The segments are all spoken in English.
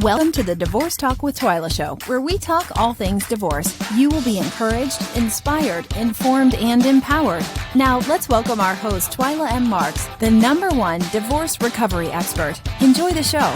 Welcome to the Divorce Talk with Twyla show, where we talk all things divorce. You will be encouraged, inspired, informed, and empowered. Now, let's welcome our host, Twyla M. Marks, the #1 divorce recovery expert. Enjoy the show.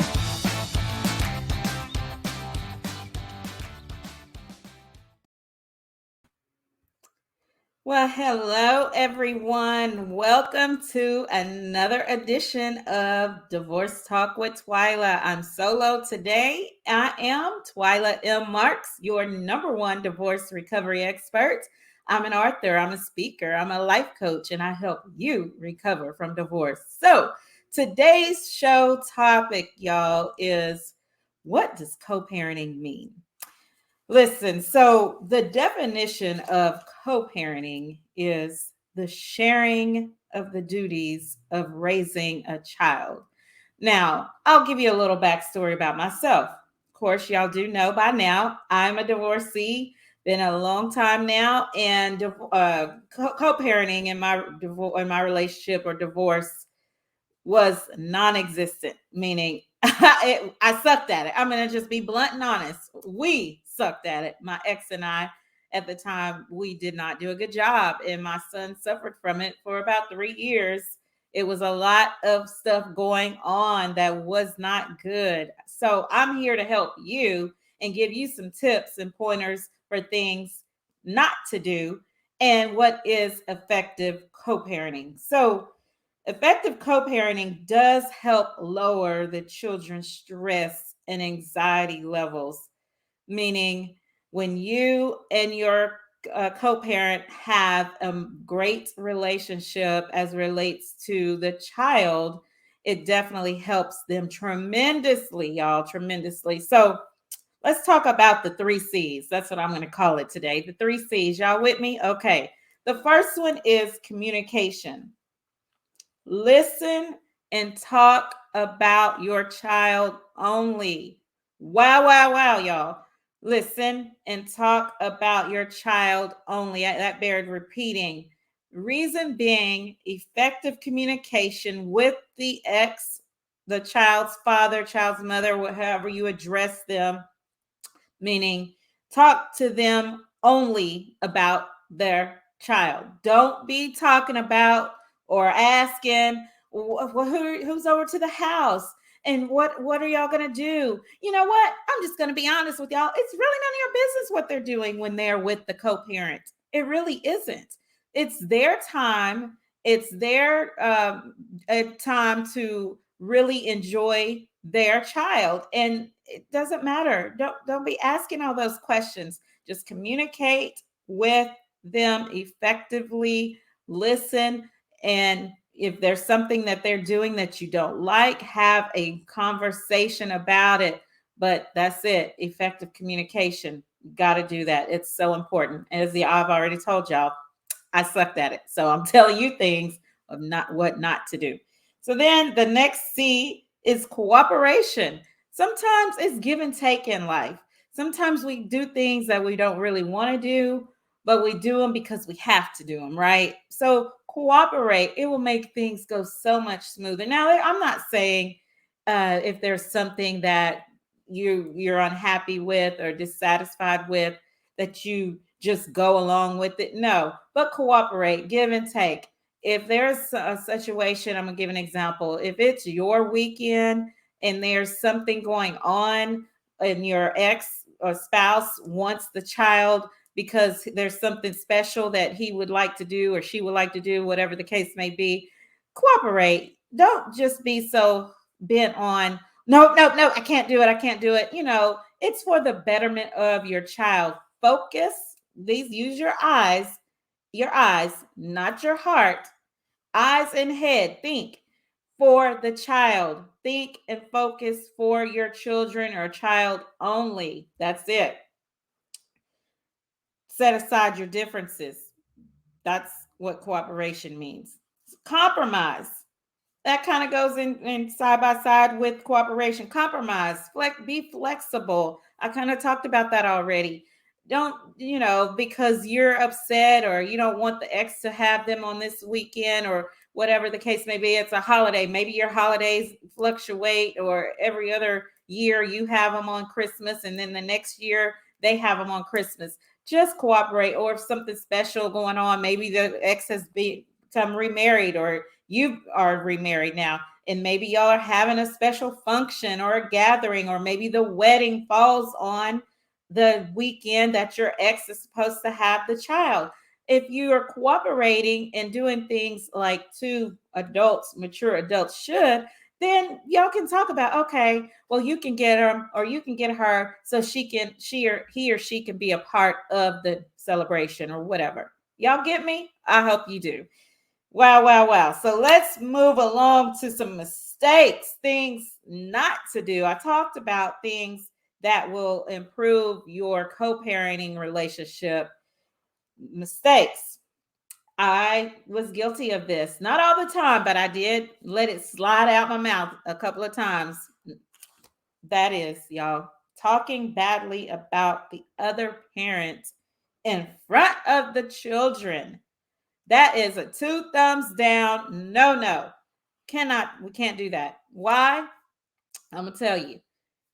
Well, hello, everyone. Welcome to another edition of Divorce Talk with Twyla. I'm solo today. I am Twyla M. Marks, your #1 divorce recovery expert. I'm an author, I'm a speaker, I'm a life coach, and I help you recover from divorce. So, today's show topic, y'all, is what does co-parenting mean? Listen, so the definition of co-parenting is the sharing of the duties of raising a child. Now, I'll give you a little backstory about myself. Of course, y'all do know by now, I'm a divorcee, been a long time now, and co-parenting in my relationship or divorce was non-existent, meaning I sucked at it. I'm going to just be blunt and honest. We sucked at it. My ex and I, at the time, we did not do a good job, and my son suffered from it for about 3 years. It was a lot of stuff going on that was not good. So I'm here to help you and give you some tips and pointers for things not to do and what is effective co-parenting. So effective co-parenting does help lower the children's stress and anxiety levels, meaning when you and your co-parent have a great relationship as relates to the child, it definitely helps them tremendously, y'all, tremendously. So let's talk about the 3 C's. That's what I'm going to call it today. The 3 C's. Y'all with me? Okay. The first one is communication. Listen and talk about your child only. Wow, wow, wow, y'all. Listen and talk about your child only. That bears repeating. Reason being, effective communication with the ex, the child's father, child's mother, however you address them, meaning talk to them only about their child. Don't be talking about or asking who's over to the house and what are y'all going to do. You know what? I'm just going to be honest with y'all. It's really none of your business what they're doing when they're with the co-parent. It really isn't. It's their time. It's their time to really enjoy their child, and it doesn't matter. Don't be asking all those questions. Just communicate with them effectively. Listen, and if there's something that they're doing that you don't like, have a conversation about it. But that's it. Effective communication. Got to do that. It's so important. As I've already told y'all, I sucked at it. So I'm telling you things of not what not to do. So then the next C is cooperation. Sometimes it's give and take in life. Sometimes we do things that we don't really want to do, but we do them because we have to do them, right? So cooperate. It will make things go so much smoother. Now, I'm not saying if there's something that you're unhappy with or dissatisfied with, that you just go along with it. No, but cooperate, give and take. If there's a situation, I'm going to give an example. If it's your weekend and there's something going on and your ex or spouse wants the child because there's something special that he would like to do or she would like to do, whatever the case may be, cooperate. Don't just be so bent on, no, no, no, I can't do it. I can't do it. It's for the betterment of your child. Focus. Use your eyes, not your heart. Eyes and head. Think for the child. Think and focus for your children or child only. That's it. Set aside your differences. That's what cooperation means. Compromise. That kind of goes in side by side with cooperation. Compromise, be flexible. I kind of talked about that already. Don't, because you're upset or you don't want the ex to have them on this weekend or whatever the case may be. It's a holiday. Maybe your holidays fluctuate or every other, year you have them on Christmas, and then the next year they have them on Christmas. Just cooperate. Or if something special going on, maybe the ex has become remarried, or you are remarried now, and maybe y'all are having a special function or a gathering, or maybe the wedding falls on the weekend that your ex is supposed to have the child. If you are cooperating and doing things like two adults, mature adults should, then y'all can talk about, okay, well, you can get her or you can get her so he or she can be a part of the celebration or whatever. Y'all get me? I hope you do. Wow, wow, wow. So let's move along to some mistakes, things not to do. I talked about things that will improve your co-parenting relationship. Mistakes. I was guilty of this. Not all the time, but I did let it slide out my mouth a couple of times. That is, y'all, talking badly about the other parent in front of the children. That is a 2 thumbs down. No. We can't do that. Why? I'm going to tell you.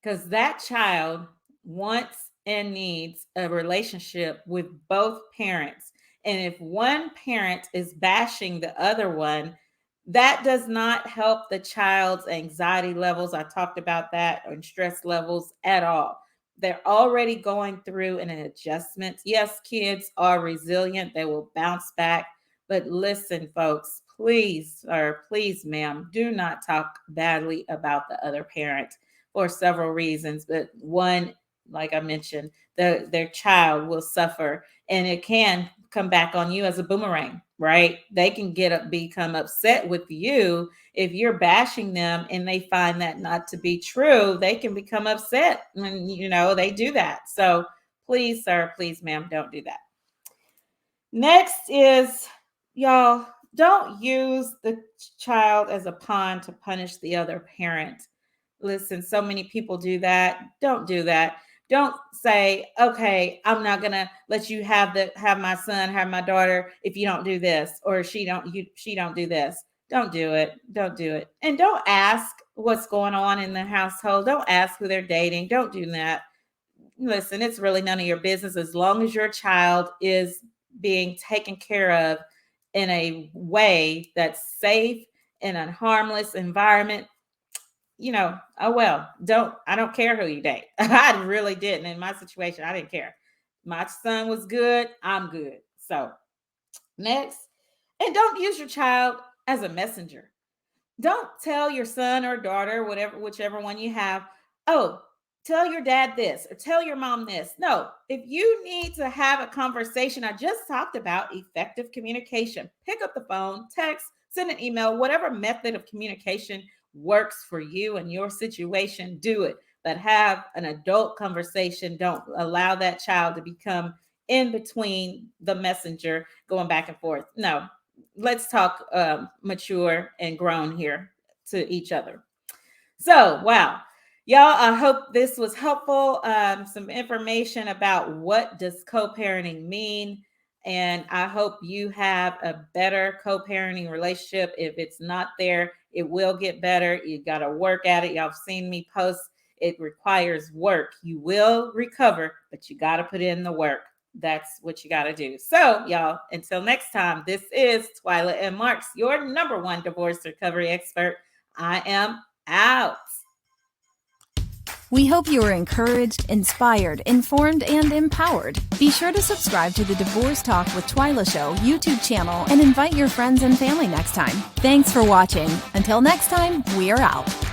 Because that child wants and needs a relationship with both parents. And if one parent is bashing the other one, that does not help the child's anxiety levels. I talked about that, and stress levels at all. They're already going through an adjustment. Yes, kids are resilient. They will bounce back. But listen, folks, please, or please, ma'am, do not talk badly about the other parent for several reasons. But one, like I mentioned, their child will suffer, and it can come back on you as a boomerang, right? They can become upset with you if you're bashing them, and they find that not to be true. They can become upset, and they do that. So please, sir, please, ma'am, don't do that. Next is, y'all, don't use the child as a pawn to punish the other parent. Listen, so many people do that. Don't do that. Don't say, okay, I'm not gonna let you have my son, have my daughter if you don't do this, or she don't do this. Don't do it. Don't do it. And don't ask what's going on in the household. Don't ask who they're dating. Don't do that. Listen, it's really none of your business as long as your child is being taken care of in a way that's safe, in a harmless environment. I don't care who you date. I really didn't. In my situation, I didn't care. My son was good. I'm good. So next, and don't use your child as a messenger. Don't tell your son or daughter, whichever one you have, oh, tell your dad this or tell your mom this. No, if you need to have a conversation, I just talked about effective communication. Pick up the phone, text, send an email, whatever method of communication works for you and your situation, do it. But have an adult conversation. Don't allow that child to become in between the messenger going back and forth. No, let's talk mature and grown here to each other. So, wow. Y'all, I hope this was helpful. Some information about what does co-parenting mean. And I hope you have a better co-parenting relationship. If it's not there, it will get better. You got to work at it. Y'all have seen me post. It requires work. You will recover, but you got to put in the work. That's what you got to do. So, y'all, until next time, this is Twyla M. Marks, your #1 divorce recovery expert. I am out. We hope you are encouraged, inspired, informed, and empowered. Be sure to subscribe to the Divorce Talk with Twyla Show YouTube channel and invite your friends and family next time. Thanks for watching. Until next time, we're out.